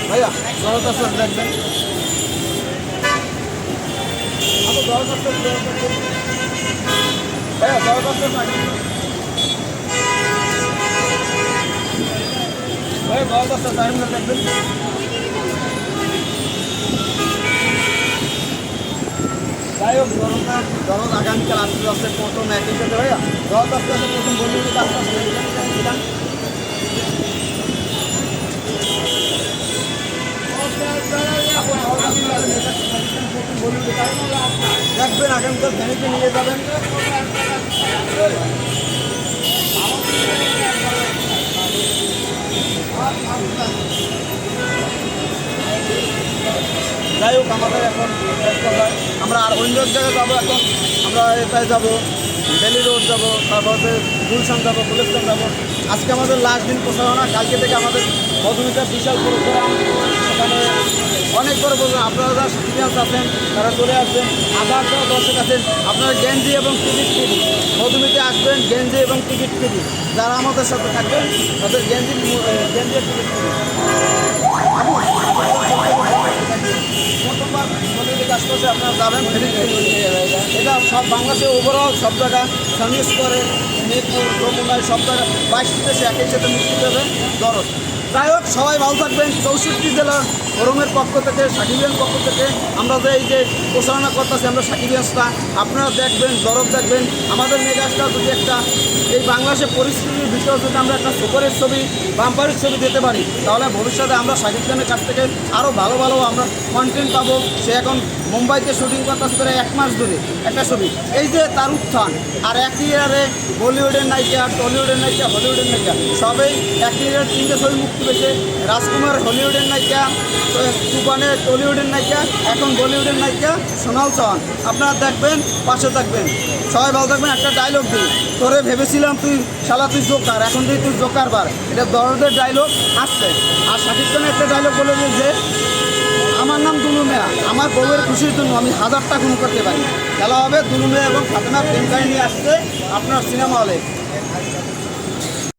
ভাইয়া জড়তা স্যার দেখবেন ভাইয়া জড়তা স্যার ভাইয়া জড়তা স্যার টাইম না দেখবেন যাই হোক ধরুন আগামীকাল আসতে আসতে প্রথম একই সাথে ভাইয়া জড়তা আসতে আসতে প্রথম বন্ধু আস্তে আস্তে দেখবেন আগামীকাল ফ্যামিলিকে নিয়ে যাবেন। যাই হোক আমাদের এখন আমরা আর অন্য জায়গায় যাবো। এখন আমরা এটাই যাবো, বেলি রোড যাবো, তারপর হচ্ছে গুলশান যাবো, গুলিস্তান যাবো। আজকে আমাদের লাস্ট দিন প্রচারণা, কালকে থেকে আমাদের মধুমিতা বিশাল প্রোগ্রাম। সেখানে অনেক বড় প্রোগ্রাম। আপনারা যারা স্টুডেন্টস আছেন তারা চলে আসবেন, আধার যারা দর্শক আছেন আপনারা গেঞ্জি এবং টিকিট ফ্রি। মধুমিতে আসবেন গেঞ্জি এবং টিকিট ফ্রি। যারা আমাদের সাথে থাকবেন তাদের গেঞ্জি টিকিট ফ্রি। প্রথমবার মধুমিতে কাজ করছে আপনারা যাবেন, এটা সব বাংলাদেশে ওভারঅল সব জায়গা সার্ভিস করে, মিরপুর, যমুনায় সব জায়গায় 22টি দেশে একই সাথে মুক্তি দেবে দরদ। যাই হোক সবাই ভালো থাকবেন। 64 জেলার ফোরামের পক্ষ থেকে, সাকিবিয়ান পক্ষ থেকে আমরা যে এই যে প্রচারণা করতেছি আমরা সাকিবিয়ানসটা, আপনারা দেখবেন, দরদ দেখবেন। আমাদের মেগাস্টার যদি একটা এই বাংলাদেশের পরিস্থিতির ভিতরে যদি আমরা একটা সুপারের ছবি, বাম্পারের ছবি দিতে পারি তাহলে ভবিষ্যতে আমরা শাকিব খানের কাছ থেকে আরও ভালো ভালো আমরা কন্টেন্ট পাবো। সে এখন মুম্বাইতে শুটিং করতেছে করে 1 মাস ধরে একটা ছবি। এই যে তার উত্থান, আর একই ইয়ারে বলিউডের নায়িকা, টলিউডের নায়িকা, হলিউডের নায়িকা সবেই একই ইয়ারে 3টে ছবি মুক্তি পেয়েছে। রাজকুমার হলিউডের নায়িকা, তুফানের টলিউডের নায়িকা, এখন বলিউডের নায়িকা সোনাল চৌহান। আপনারা দেখবেন, পাশে থাকবেন। সবাই ভালো থাকবেন। একটা ডায়লগ দিই, তোরে ভেবেছিলাম তুই শালা তুই জোকার, এখন তুই জোকার বার। এটা দরদের ডায়লগ আসছে। আর শাকিব খানের একটা ডায়লগ বলে যে আমার নাম দুলু মিয়া, আমার বউয়ের খুশির জন্য আমি 1000টা খুন করতে পারি। খেলা হবে দুলু মিয়া এবং ফাতেমার প্রেম কাহিনী আসছে আপনার সিনেমা হলে।